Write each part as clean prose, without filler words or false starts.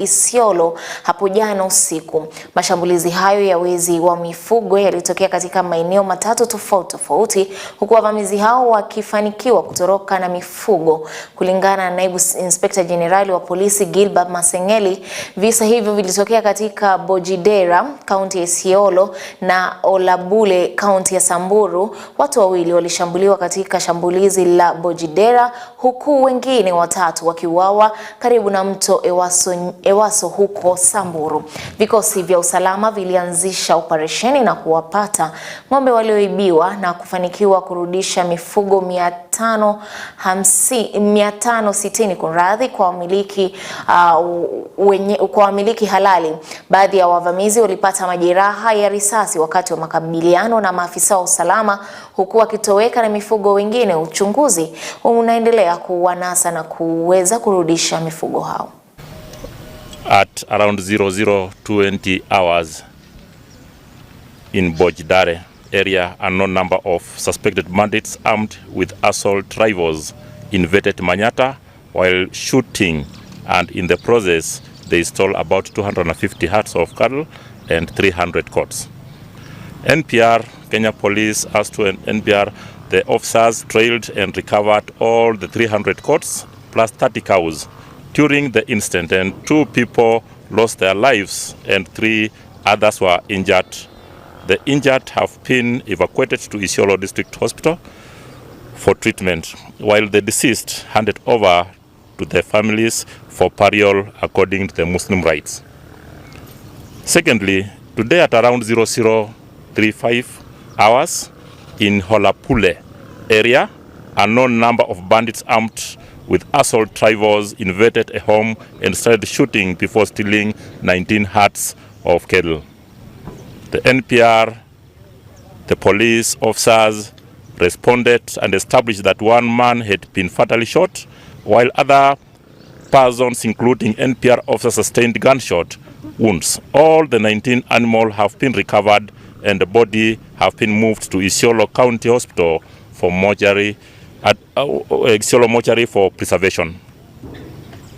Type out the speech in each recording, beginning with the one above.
Isolo hapo jana usiku. Mashambulizi hayo ya wezi wa mifugo yalitokea katika maeneo matatu tofauti huku wavamizi hao wakifanikiwa kutoroka na mifugo. Kulingana na Naibu Inspector General wa Polisi Gilbert Masengeli, visa hivyo vilitokea katika Bojidera, kaunti ya Isolo na Olabule, kaunti ya Samburu. Watu wawili walishambuliwa katika shambulizi la Bojidera huku wengine watatu wakiuawa karibu na mto Ewaso huko Samburu. Vikosi vya usalama vilianzisha operesheni na kuwapata ng'ombe walioibiwa na kufanikiwa kurudisha mifugo 560 kunradhi kwa wamiliki halali. Baadhi ya wavamizi walipata majeraha ya risasi wakati wa makabiliano na maafisa wa usalama huku wakitoweka na mifugo wengine. Uchunguzi unaendelea kuwanasa na kuweza kurudisha mifugo hao. At around 00:20 hours in Bojidare area, a known number of suspected bandits armed with assault rifles invaded Manyata while shooting, and in the process they stole about 250 herds of cattle and 300 goats. NPR, Kenya Police, as to NPR, the officers trailed and recovered all the 300 goats plus 30 cows during the incident, and 2 people lost their lives and 3 others were injured. The injured have been evacuated to Isolo District Hospital for treatment, while the deceased handed over to their families for burial according to the Muslim rites. Secondly, today at around 00:35 hours in Holapule area, a known number of bandits armed with assault rifles invaded a home and started shooting before stealing 19 herds of cattle. The NPR, the police officers responded and established that 1 man had been fatally shot, while other persons, including NPR officers, sustained gunshot wounds. All the 19 animals have been recovered and the body have been moved to Isolo County Hospital for mortuary at Isolo mortuary for preservation.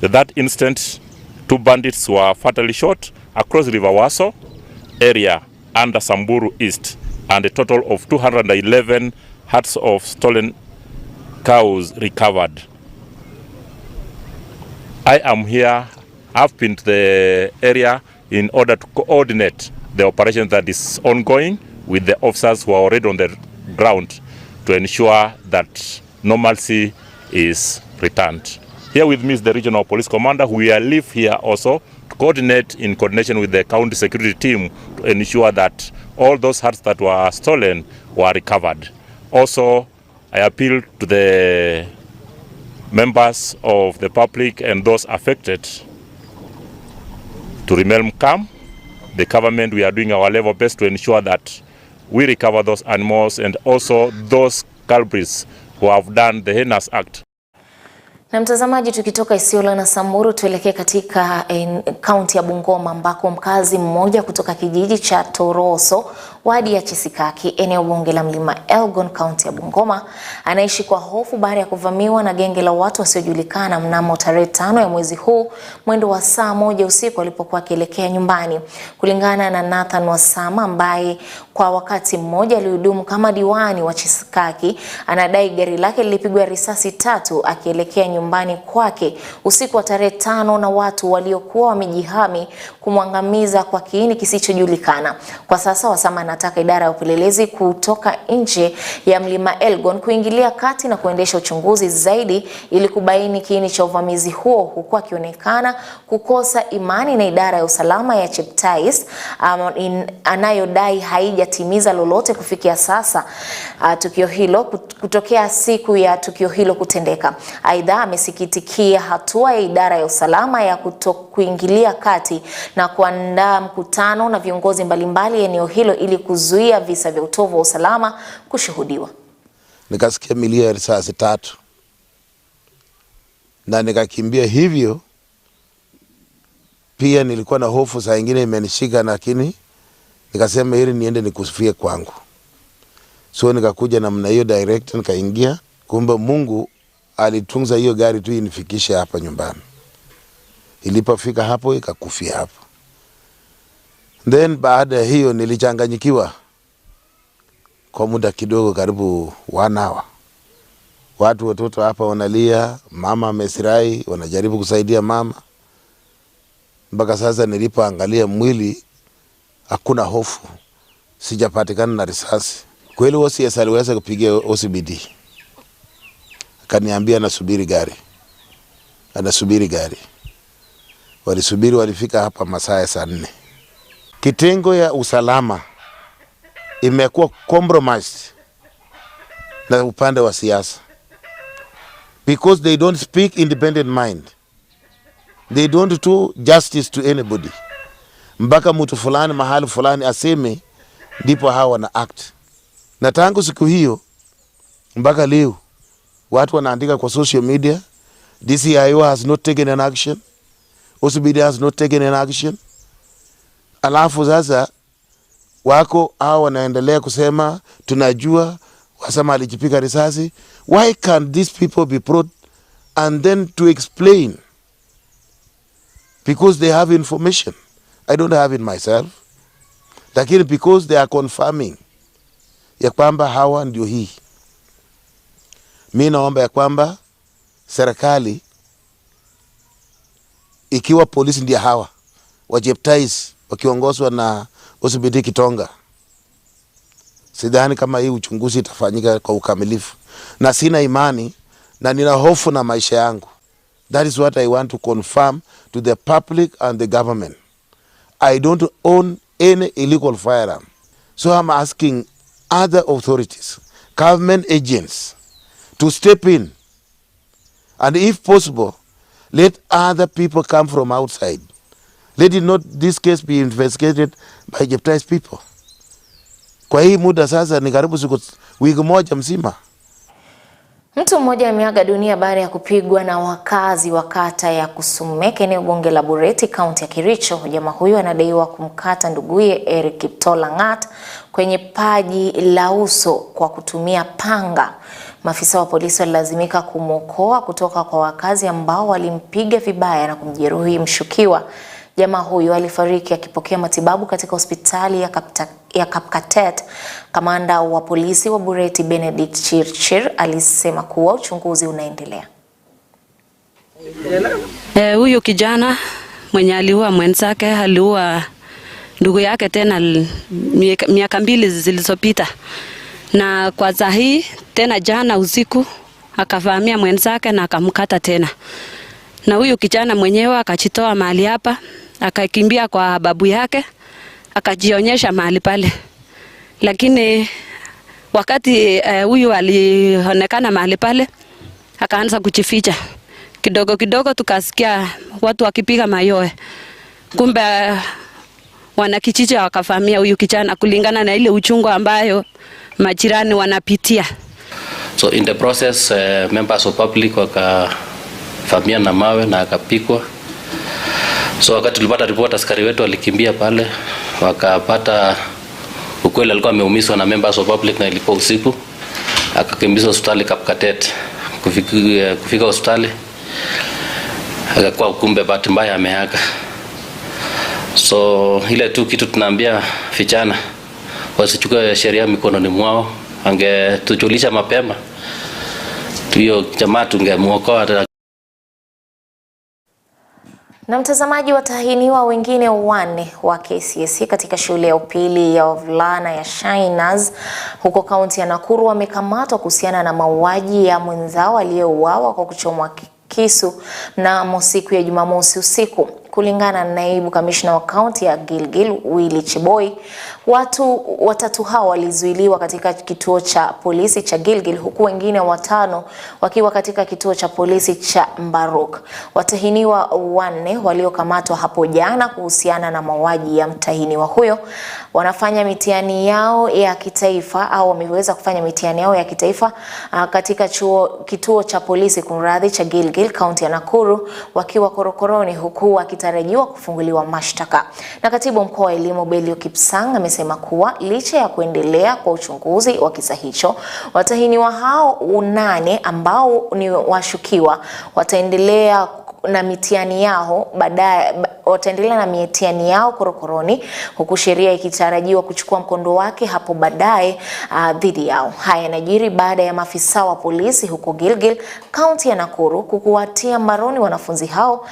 At that instant, 2 bandits were fatally shot across River Waso area under Samburu East, and a total of 211 herds of stolen cows recovered. I am here, I've been to the area in order to coordinate the operation that is ongoing with the officers who are already on the ground to ensure that normalcy is returned. Here with me is the regional police commander, who will live here also to coordinate in coordination with the county security team to ensure that all those herds that were stolen were recovered. Also, I appeal to the members of the public and those affected to remain calm. The government, we are doing our level best to ensure that we recover those animals and also those culprits who have done the heinous act. Na mtazamaji, tukitoka Isolo na Samburu tuelekee katika kaunti ya Bungoma ambako mkazi mmoja kutoka kijiji cha Toroso wadi ya Chisikaki eneo bunge la Mlima Elgon kaunti ya Bungoma anaishi kwa hofu baada ya kuvamiwa na genge la watu wasiojulikana mnamo tarehe 5 ya mwezi huu mwendo wa saa 1 usiku alipokuwa akielekea nyumbani. Kulingana na Nathan Wasama ambaye kwa wakati mmoja alihudumu kama diwani wa Chisikaki, anadai gari lake lilipigwa risasi 3 akielekea nyumbani kwake usiku wa tarehe 5 na watu waliokuwa wamejihami kumwangamiza kwa kiini kisichojulikana. Kwa sasa Wasama anataka idara ya upelelezi kutoka nje ya Mlima Elgon kuingilia kati na kuendesha uchunguzi zaidi ili kubaini kiini cha uvamizi huo, huku akionekana kukosa imani na idara ya usalama ya Cheptais anayodai haijatimiza lolote kufikia sasa tukio hilo kutokea siku ya tukio hilo kutendeka. Aidha, amesikitikia hatua ya idara ya usalama ya kuingilia kati na kuandaa mkutano na viongozi mbalimbali eneo hilo ili kuzuia visa vya utovu wa usalama kushuhudiwa. Nikasikia milio ya risasi 3 na nikakimbia hivyo. Pia nilikuwa na hofu saa nyingine imenishika, lakini nikasema hili niende nikufie kwangu. So nikakuja namna hiyo direct, nikaingia. Kumbe Mungu alitunza hiyo gari tu inifikishe hapa nyumbani. Ilipofika hapo ikakufia hapo. Then baada ya hiyo nilichanganyikiwa kwa muda kidogo, karibu 1 hour. Watoto hapa wanalia, mama amesirai, wanajaribu kusaidia mama. Mpaka sasa nilipoangalia mwili hakuna hofu, sijapatikana na risasi. Kweli OCS aliweza kupigia OCBD. Akaniambia anasubiri gari. Walisubiri, walifika hapa masaa ya saa 4. Kitengo ya usalama imekuwa compromised na upande wa siasa, because they don't speak independent mind. They don't do justice to anybody. Mpaka mtu fulani mahali fulani aseme ndipo hawa wana act. Na tangu siku hiyo mpaka leo watu wanaandika kwa social media, DCIO has not taken an action, OCBD has not taken an action. Alafu sasa wako hawa wanaendelea kusema tunajua, wasema alijipika risasi. Why can't these people be brought and then to explain? Because they have information. I don't have it myself. Lakini because they are confirming ya kwamba hawa ndio hii. Mimi naomba ya kwamba serikali, ikiwa polisi ndio hawa wajeptais wakiongozwa na OCBD Kitonga, sidhani kama hii uchunguzi itafanyika kwa ukamilifu, na sina imani na nina hofu na maisha yangu. That is what I want to confirm to the public and the government. I don't own any illegal firearm. So I'm asking other authorities, government agents, to step in. And if possible, let other people come from outside. Let it not this case be investigated by jeopardized people. Kwa hii muda sasa ni karibu wiki moja mzima. Mtu mmoja ameaga dunia baada ya kupigwa na wakazi wa kata ya Kusumeke, eneo bunge la Bureti, kaunti ya Kericho. Jamaa huyo anadaiwa kumkata nduguye Eric Kiptolangat kwenye paji la uso kwa kutumia panga. Maafisa wa polisi walilazimika kumwokoa kutoka kwa wakazi ambao walimpiga vibaya na kumjeruhi mshukiwa. Jamaa huyo alifariki akipokea matibabu katika hospitali ya Kapkatet. Kamanda wa polisi wa Bureti Benedict Chirchir alisema kuwa uchunguzi unaendelea. Huyu kijana mwenye aliua mwenzake, aliua ndugu yake tena miaka 2 zilizopita. Na kwa sahi tena jana usiku akavamia mwenzake na akamkata tena. Na huyu kijana mwenyewe akajitoa mahali hapa, akakimbia kwa babu yake, akajionyesha mahali pale. Lakini wakati huyu alionekana mahali pale, akaanza kujificha. Kidogo kidogo tukasikia watu wakipiga mayowe. Kumbe wanakijiji wakavamia huyu kijana kulingana na ile uchungu ambayo majirani wanapitia. So in the process, members of public wakavamia na mawe na akapikwa. So wakati tulipata report, askari wetu walikimbia pale, wakapata ukweli alikuwa ameumizwa na members of public na ilikuwa usiku. Akakimbizwa hospitali Kapkatet. Kufika hospitali akakuwa kumbe bahati mbaya ameaga. So ile tu kitu tunaambia vijana wasichukue sheria mikononi mwao, angetujulisha mapema hiyo jamaa tungemuokoa. Na mtazamaji, watahiniwa wengine 4 wa KCSE katika shule ya upili ya wavulana ya Shiners huko kaunti ya Nakuru wamekamatwa kuhusiana na mauaji ya mwenzao aliyeuawa kwa kuchomwa kisu mnamo siku ya Jumamosi usiku. Kulingana na naibu kamishna wa kaunti ya Gilgil Willy Cheboi, watu watatu hao walizuiliwa katika kituo cha polisi cha Gilgil, huku wengine 5 wakiwa katika kituo cha polisi cha Mbaruk. Watahiniwa 4 waliokamatwa hapo jana kuhusiana na mauaji ya mtahiniwa huyo wanafanya mitihani yao ya kitaifa au wameweza kufanya mitihani yao ya kitaifa katika kituo cha polisi kunradhi cha Gilgil kaunti ya Nakuru wakiwa korokoroni, huku wakitarajiwa kufunguliwa mashtaka. Na katibu mkuu wa elimu Belio Kipsang amesema kuwa licha ya kuendelea kwa uchunguzi wa kisa hicho, watahiniwa hao 8 ambao ni washukiwa wataendelea na mitihani yao baadaye, wataendelea na mitihani yao korokoroni, huku sheria ikitarajiwa kuchukua mkondo wake hapo baadaye dhidi yao. Haya yanajiri baada ya maafisa wa polisi huko Gilgil, kaunti ya Nakuru, kuwatia mbaroni wanafunzi hao,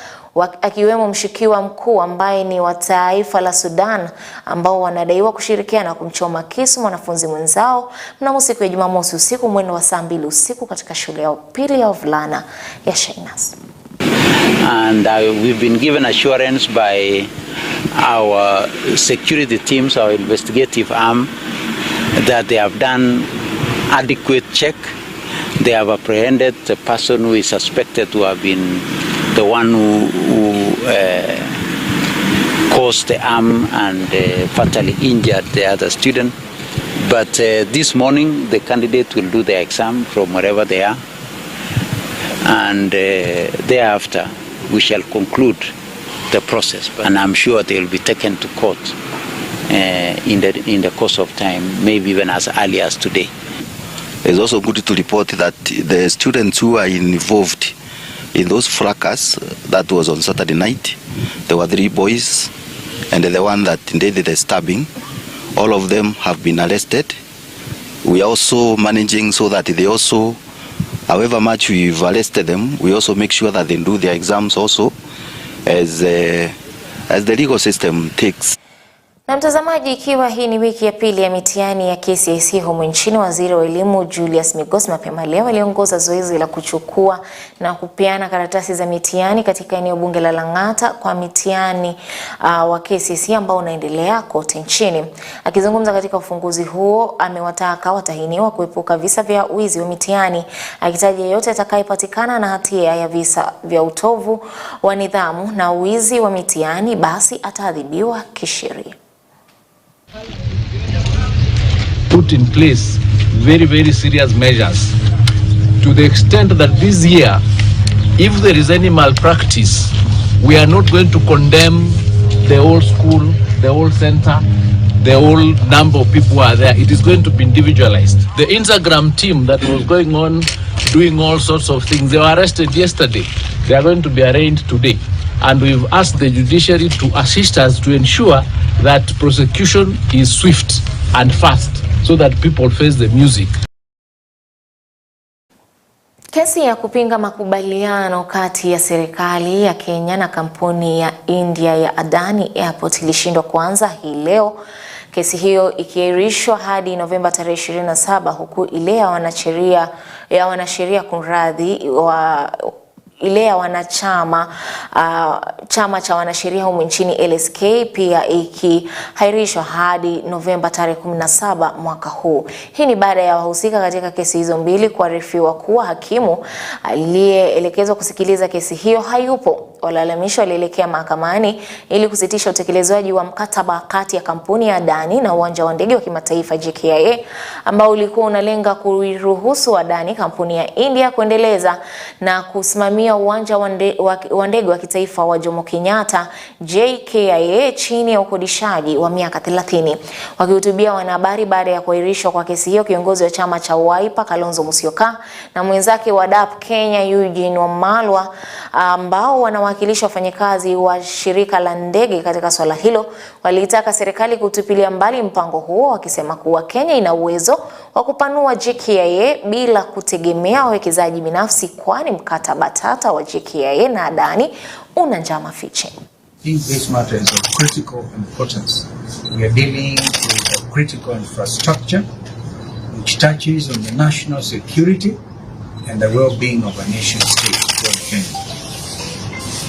akiwemo mshukiwa mkuu ambaye ni wa taifa la Sudan, ambao wanadaiwa kushirikiana kumchoma kisu mwanafunzi mwenzao mnamo siku ya Jumamosi usiku mwendo wa saa 2 usiku katika shule ya upili ya wavulana ya Shainas. And we've been given assurance by our security teams, our investigative arm, that they have done adequate check. They have apprehended the person who is suspected to have been the one who caused the harm and fatally injured the other student. But this morning the candidate will do the exam from wherever they are, and thereafter we shall conclude the process. And I'm sure they will be taken to court in the course of time, maybe even as early as today. It's also good to report that the students who are involved in those fracas that was on Saturday night, there were 3 boys, and the one that did the stabbing, all of them have been arrested. We are also managing so that they also, however much we've arrested them, we also make sure that they do their exams also as the legal system takes. Na mtazamaji, ikiwa hii ni wiki ya pili ya mitihani ya KCSE humu nchini, waziri wa elimu Julius Migos mapema leo aliongoza zoezi la kuchukua na kupeana karatasi za mitihani katika eneo bunge la Lang'ata kwa mitihani wa KCSE ambao unaendelea kote nchini. Akizungumza katika ufunguzi huo, amewataka watahiniwa kuepuka visa vya wizi wa mitihani, akitaja yeyote atakayepatikana na hatia ya visa vya utovu wa nidhamu na wizi wa mitihani basi ataadhibiwa kisheria. Put in place very serious measures to the extent that this year, if there is any malpractice, we are not going to condemn the whole school, the whole center, the whole number of people who are there. It is going to be individualized. The Instagram team that was going on doing all sorts of things, they were arrested yesterday. They are going to be arraigned today. And we've asked the judiciary to assist us to ensure that prosecution is swift and fast so that people face the music. Kesi ya kupinga makubaliano kati ya serikali ya Kenya na kampuni ya India ya Adani Airport ilishindwa kuanza hii leo. Kesi hiyo ikiahirishwa hadi Novemba tarehe 27, huku ile ya wanasheria kunradhi wa ile ya wanachama chama cha wanasheria humu nchini LSK pia ikihairishwa hadi Novemba tarehe 17 mwaka huu. Hii ni baada ya wahusika katika kesi hizo mbili kuarifiwa kuwa hakimu aliyeelekezwa kusikiliza kesi hiyo hayupo. Walalamisho walielekea mahakamani ili kusitisha utekelezaji wa mkataba kati ya kampuni ya Adani na uwanja wa ndege wa kimataifa JKIA ambao ulikuwa unalenga kuruhusu Adani, kampuni ya India, kuendeleza na kusimamia uwanja wa ndege wa kitaifa wa Jomo Kenyatta JKIA chini ya ukodishaji wa miaka 30. Wakihutubia wanahabari baada ya kuahirishwa kwa kesi hiyo, kiongozi wa chama cha Wiper Kalonzo Musyoka na mwenzake wa DAP Kenya Eugene Wamalwa ambao wanawakilisha wafanyakazi wa shirika la ndege katika swala hilo, walitaka serikali kutupilia mbali mpango huo, wakisema kuwa Kenya ina uwezo wa kupanua JKIA bila kutegemea wawekezaji binafsi, kwani mkataba tata wa JKIA na Adani una njama fiche. This matter is of critical importance. We are dealing with a critical infrastructure which touches on the national security and the well-being of a nation state called Kenya.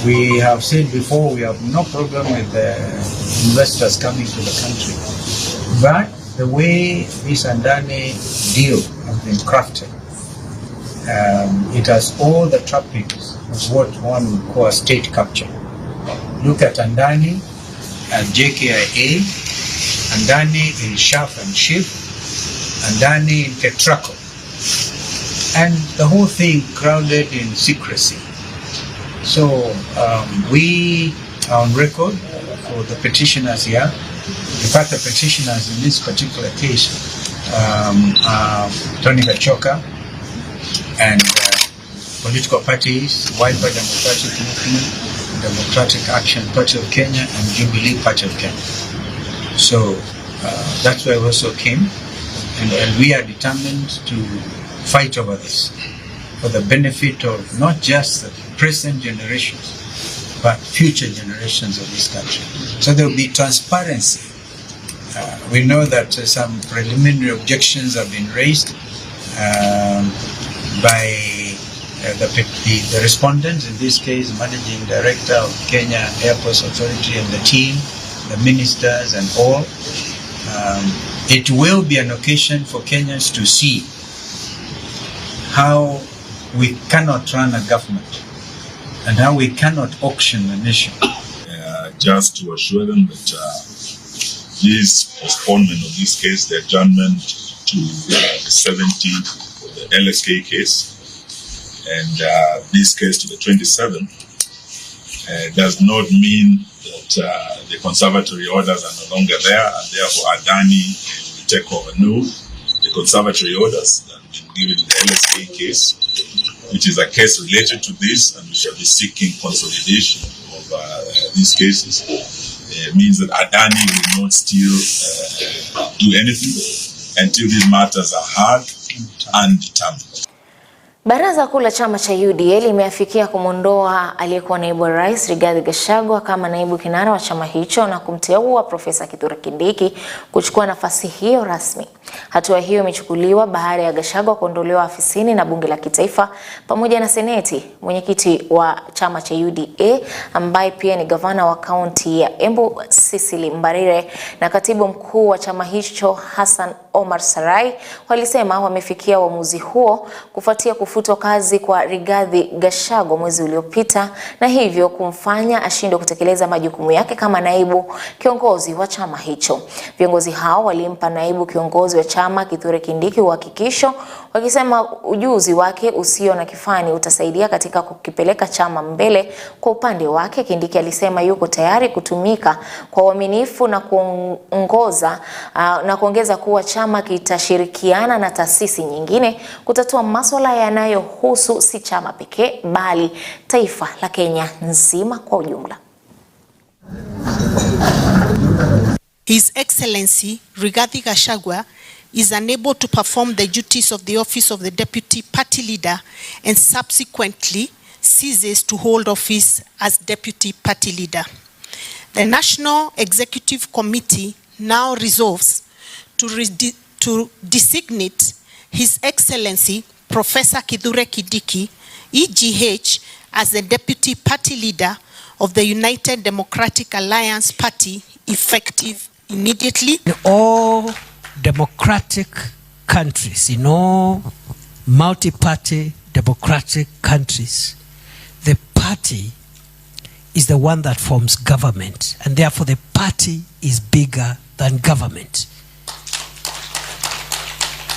We have said before, we have no problem with the investors coming to the country, but the way this Adani deal has been crafted, it has all the trappings of what one would call a state capture. Look at Adani and JKIA, Adani in Shaft and Ship, Adani in Tetraco, and the whole thing grounded in secrecy. So we are on record for the petitioners here. In fact, the petitioners in this particular case, Tony Gachoka and political parties, Wiper Democratic Movement, Democratic Action Party of Kenya, and Jubilee Party of Kenya. So that's why we also came, and we are determined to fight over this for the benefit of not just the present generations, but future generations of this country. So there will be transparency. We know that some preliminary objections have been raised by the respondents, in this case, Managing Director of Kenya Airports Authority and the team, the ministers and all. It will be an occasion for Kenyans to see how we cannot run a government and how we cannot auction a nation. Just to assure them that this postponement of this case, the adjournment to the 17th for the LSK case, and this case to the 27th, does not mean that the conservatory orders are no longer there, and therefore Adani will take over. No, the conservatory orders that have been given in the LSK case, which is a case related to this, and we shall be seeking consolidation of these cases, means that Adani will not still do anything until these matters are heard and determined. Baraza kuu la chama cha UDA limeafikia kumondoa aliyekuwa naibu rais Rigathi Gachagua kama naibu kinara wa chama hicho na kumteua Profesa Kithure Kindiki kuchukua nafasi hiyo rasmi. Hatua hiyo imechukuliwa baada ya Gachagua kuondolewa afisini na bunge la kitaifa pamoja na seneti. Mwenyekiti wa chama cha UDA ambaye pia ni gavana wa kaunti ya Embu Cecily Mbarire na katibu mkuu wa chama hicho Hassan Omar Sarai walisema wamefikia uamuzi huo kufuatia kufutwa kazi kwa Rigathi Gachagua mwezi uliopita na hivyo kumfanya ashindwe kutekeleza majukumu yake kama naibu kiongozi wa chama hicho. Viongozi hao walimpa naibu kiongozi wa chama Kithure Kindiki uhakikisho wakisema ujuzi wake usio na kifani utasaidia katika kukipeleka chama mbele. Kwa upande wake, Kindiki alisema yuko tayari kutumika kwa uaminifu na kuongeza kuwa chama kitashirikiana na taasisi nyingine kutatua masuala yanayohusu si chama pekee bali taifa la Kenya nzima kwa ujumla. His Excellency Rigathi Gachagua is unable to perform the duties of the office of the Deputy Party Leader and subsequently ceases to hold office as Deputy Party Leader. The National Executive Committee now resolves to designate His Excellency Professor Kithure Kindiki, EGH, as the Deputy Party Leader of the United Democratic Alliance Party effective immediately. In all democratic countries, in all multi-party democratic countries, the party is the one that forms government, and therefore the party is bigger than government.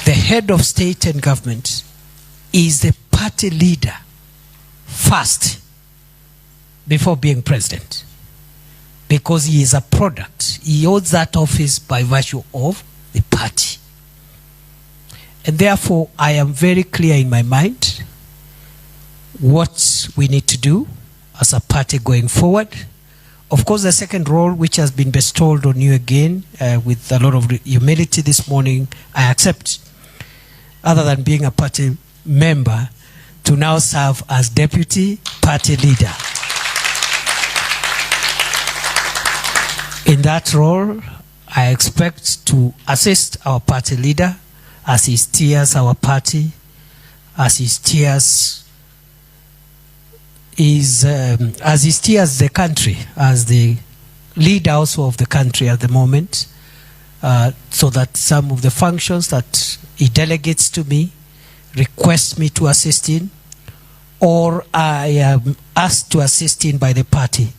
The head of state and government is the party leader first before being president, because he is a product. He holds that office by virtue of the party. And therefore, I am very clear in my mind what we need to do as a party going forward. Of course, the second role, which has been bestowed on you again with a lot of humility this morning, I accept, other than being a party member, to now serve as deputy party leader. In that role, I expect to assist our party leader as he steers our party, as he steers the country, as the leader also of the country at the moment, so that some of the functions that he delegates to me, requests me to assist in, or I am asked to assist in by the party,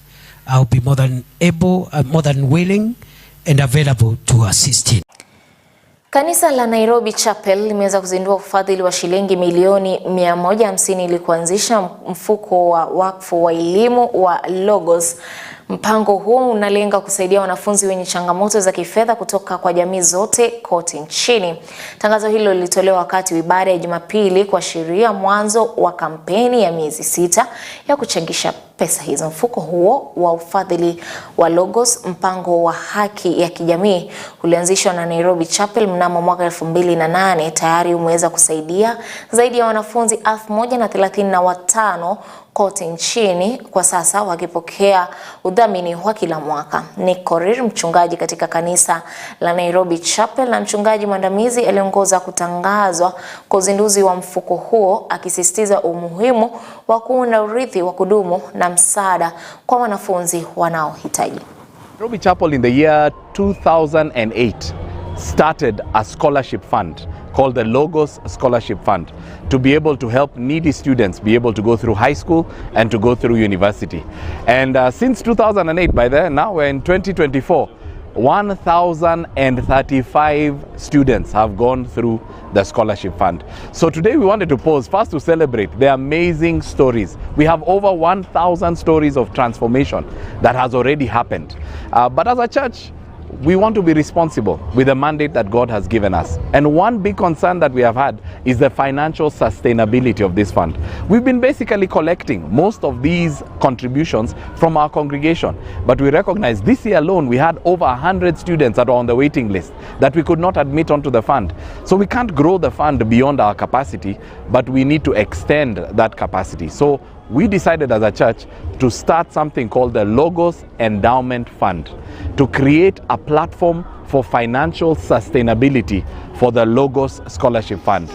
I'll be more than able, more than willing and available to assist in. Kanisa la Nairobi Chapel limeweza kuzindua ufadhili wa shilingi milioni 150 ili kuanzisha mfuko wa wakfu wa elimu wa Logos. Mpango huo unalenga kusaidia wanafunzi wenye changamoto za kifedha kutoka kwa jamii zote kote nchini. Tangazo hilo lilitolewa wakati wa ibada ya Jumapili kuashiria mwanzo wa kampeni ya miezi 6 ya kuchangisha pesa hizo. Mfuko huo wa ufadhili wa Logos, mpango wa haki ya kijamii, ulianzishwa na Nairobi Chapel mnamo mwaka 2008. Tayari umeweza kusaidia zaidi ya wanafunzi 1035 kote nchini, kwa sasa wakipokea udhamini wa kila mwaka. Ni Korir, mchungaji katika kanisa la Nairobi Chapel na mchungaji mwandamizi, aliongoza kutangazwa kwa uzinduzi wa mfuko huo, akisisitiza umuhimu wa kuunda urithi wa kudumu na msaada kwa wanafunzi wanaohitaji. Nairobi Chapel in the year 2008 started a scholarship fund called the Logos Scholarship Fund to be able to help needy students be able to go through high school and to go through university. And since 2008, by then, now we're in 2024, 1,035 students have gone through the scholarship fund. So today we wanted to pause first to celebrate the amazing stories. We have over 1,000 stories of transformation that has already happened. But as a church, we want to be responsible with the mandate that God has given us. And one big concern that we have had is the financial sustainability of this fund. We've been basically collecting most of these contributions from our congregation, but we recognize this year alone we had over 100 students that are on the waiting list that we could not admit onto the fund. So we can't grow the fund beyond our capacity, but we need to extend that capacity. So we decided as a church to start something called the Logos Endowment Fund, to create a platform for financial sustainability for the Logos Scholarship Fund.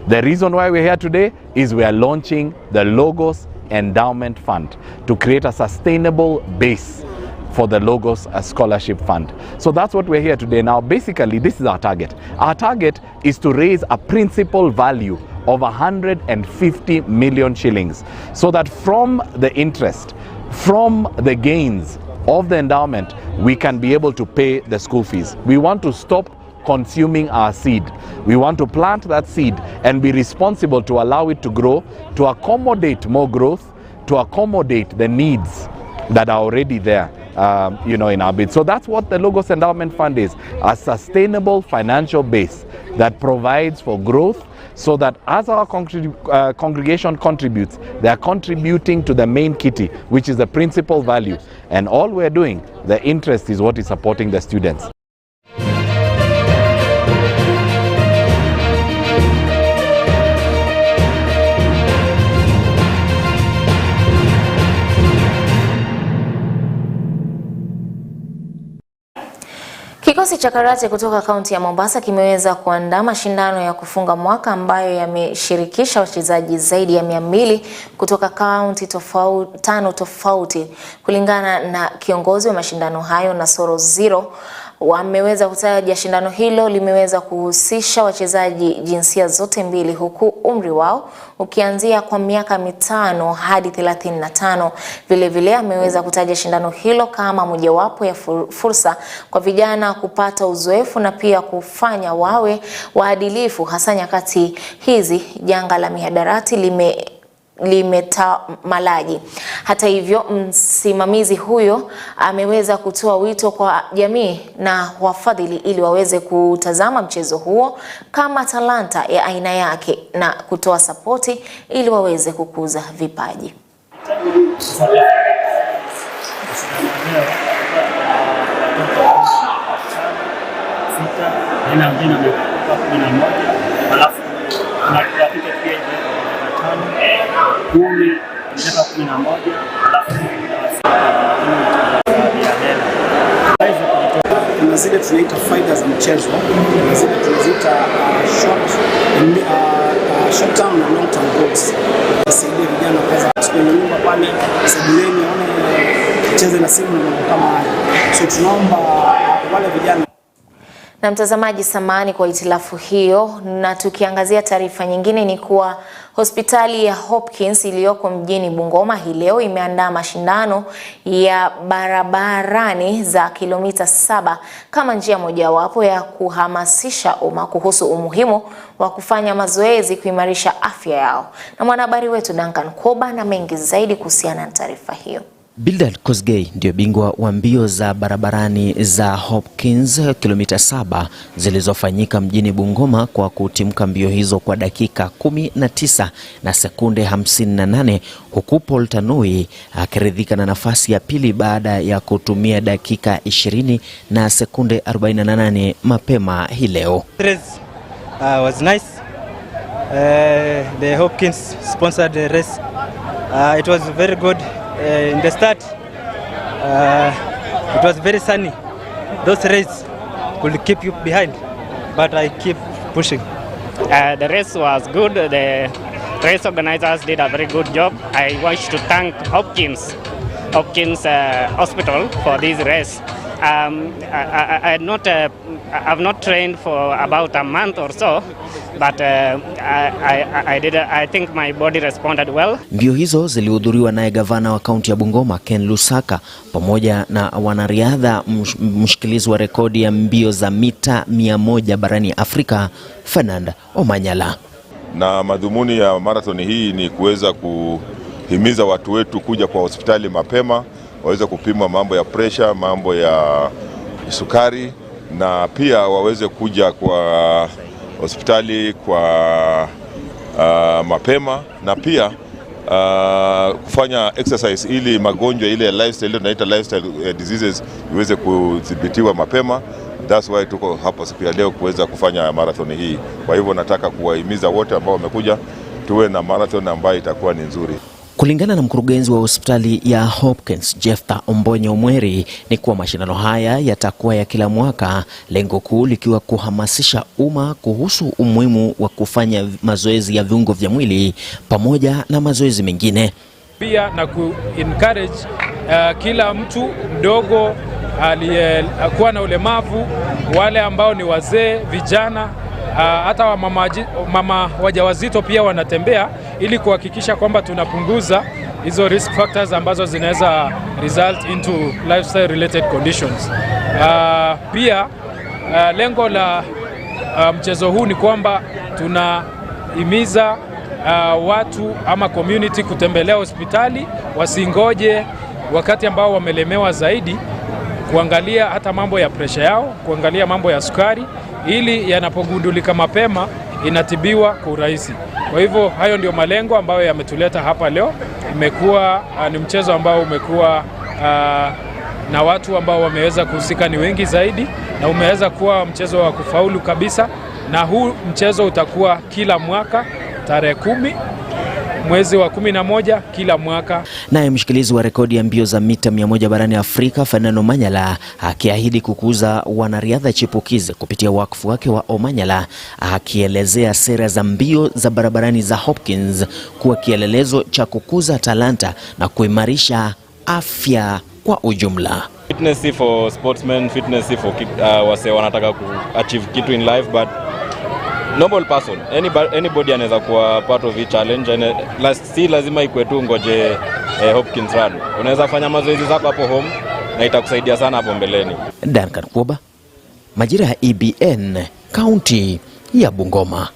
The reason why we're here today is we are launching the Logos Endowment Fund to create a sustainable base for the Logos Scholarship Fund. So that's what we're here today. Now, basically, this is our target. Our target is to raise a principal value of 150 million shillings, so that from the interest, from the gains of the endowment, we can be able to pay the school fees. We want to stop consuming our seed. We want to plant that seed and be responsible to allow it to grow, to accommodate more growth, to accommodate the needs that are already there, in our bid. So that's what the Logos Endowment Fund is, a sustainable financial base that provides for growth, so that as our congregation contributes, they are contributing to the main kitty, which is the principal value. And all we're doing, the interest is what is supporting the students. Kikosi cha karate kutoka kaunti ya Mombasa kimeweza kuandaa mashindano ya kufunga mwaka ambayo yameshirikisha wachezaji zaidi ya 200 kutoka kaunti tano tofauti. Kulingana na kiongozi wa mashindano hayo Nasoro Zero, wameweza kutaja shindano hilo limeweza kuhusisha wachezaji jinsia zote mbili, huku umri wao ukianzia kwa miaka 5 hadi 35. Vile vile ameweza kutaja shindano hilo kama mojawapo ya fursa kwa vijana kupata uzoefu na pia kufanya wawe waadilifu, hasa nyakati hizi janga la mihadarati limetamalaji. Hata hivyo, msimamizi huyo ameweza kutoa wito kwa jamii na wafadhili ili waweze kutazama mchezo huo kama talanta ya aina yake na kutoa sapoti ili waweze kukuza vipaji. Kuna zile tunaita faida za mchezo, na zile tunaziita short term na long term goals. Nasaidia vijana kuweza kuspend nyumba pale sebuleni, cheze na simu kama hayo. So tunaomba wale vijana. Na mtazamaji, samahani kwa itilafu hiyo, na tukiangazia taarifa nyingine ni kuwa hospitali ya Hopkins iliyoko mjini Bungoma hii leo imeandaa mashindano ya barabarani za kilomita 7 kama njia mojawapo ya kuhamasisha umma kuhusu umuhimu wa kufanya mazoezi kuimarisha afya yao. Na mwanahabari wetu Duncan Koba na mengi zaidi kuhusiana na taarifa hiyo. Belinda ndio bingwa wa mbio za barabarani za Hopkins kilomita 7 zilizofanyika mjini Bungoma kwa kutimka mbio hizo kwa dakika 19 na sekunde 58, huku Paul Tanui akiridhika na nafasi ya pili baada ya kutumia dakika 20 na sekunde 48 mapema hii leo. Was nice. The Hopkins sponsored the race. It was very good. In the start, it was very sunny. Those races could keep you behind, but I keep pushing. The race was good. The race organizers did a very good job. I wish to thank Hopkins Hospital for this race. I've not trained for about a month or so, but I think my body responded well. Mbio hizo zilihudhuriwa naye gavana wa kaunti ya Bungoma Ken Lusaka pamoja na wanariadha mshikilizi wa rekodi ya mbio za mita 100 barani Afrika Fernand Omanyala. Na madhumuni ya marathon hii ni kuweza kuhimiza watu wetu kuja kwa hospitali mapema, waweze kupimwa mambo ya pressure, mambo ya sukari, na pia waweze kuja kwa hospitali kwa mapema, na pia kufanya exercise ili magonjwa ile lifestyle tunaita lifestyle diseases iweze kudhibitiwa mapema. That's why tuko hapa siku ya leo kuweza kufanya marathon hii. Kwa hivyo nataka kuwahimiza wote ambao wamekuja tuwe na marathon ambayo itakuwa ni nzuri. Kulingana na mkurugenzi wa hospitali ya Hopkins Jefta Ombonyo Mweri, ni kuwa mashindano haya yatakuwa ya kila mwaka, lengo kuu likiwa kuhamasisha umma kuhusu umuhimu wa kufanya mazoezi ya viungo vya mwili pamoja na mazoezi mengine. Pia na ku-encourage kila mtu mdogo aliyekuwa na ulemavu, wale ambao ni wazee, vijana, hata mama wajawazito pia wanatembea, ili kuhakikisha kwamba tunapunguza hizo risk factors ambazo zinaweza result into lifestyle related conditions. Pia lengo la mchezo huu ni kwamba tunahimiza watu ama community kutembelea hospitali, wasingoje wakati ambao wamelemewa zaidi, kuangalia hata mambo ya pressure yao, kuangalia mambo ya sukari, ili yanapogundulika mapema inatibiwa kwa urahisi. Kwa hivyo hayo ndio malengo ambayo yametuleta hapa leo. Imekuwa ni mchezo ambao umekuwa na watu ambao wameweza kuhusika ni wengi zaidi, na umeweza kuwa mchezo wa kufaulu kabisa, na huu mchezo utakuwa kila mwaka tarehe 10 mwezi wa 11 kila mwaka. Naye mshikilizi wa rekodi ya mbio za mita 100 barani Afrika Fernand Omanyala akiahidi kukuza wanariadha chipukizi kupitia wakfu wake wa Omanyala, akielezea sera za mbio za barabarani za Hopkins kuwa kielelezo cha kukuza talanta na kuimarisha afya kwa ujumla. Fitness for sportsmen, fitness for wase wanataka achieve kitu in life, but normal person, anybody anaweza kuwa part of the challenge, and si lazima ikuwe tu ngoje Hopkins run. Unaweza fanya mazoezi zako hapo home na itakusaidia sana hapo mbeleni. Duncan Koba, majira ya EBN, kaunti ya Bungoma.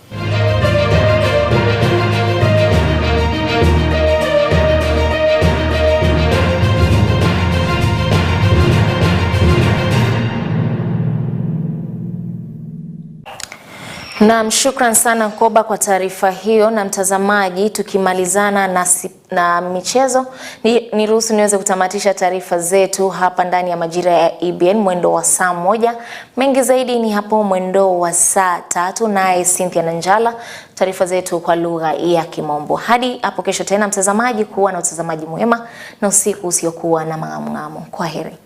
Na shukran sana Koba kwa taarifa hiyo. Na mtazamaji, tukimalizana na michezo, niruhusu niweze kutamatisha taarifa zetu hapa ndani ya majira ya EBN mwendo wa saa 1. Mengi zaidi ni hapo mwendo wa saa 3 naye Cynthia Nanjala, taarifa zetu kwa lugha ya Kimombo. Hadi hapo kesho tena mtazamaji, kuwa na utazamaji mwema na usiku usiokuwa na mang'amu. Kwaheri.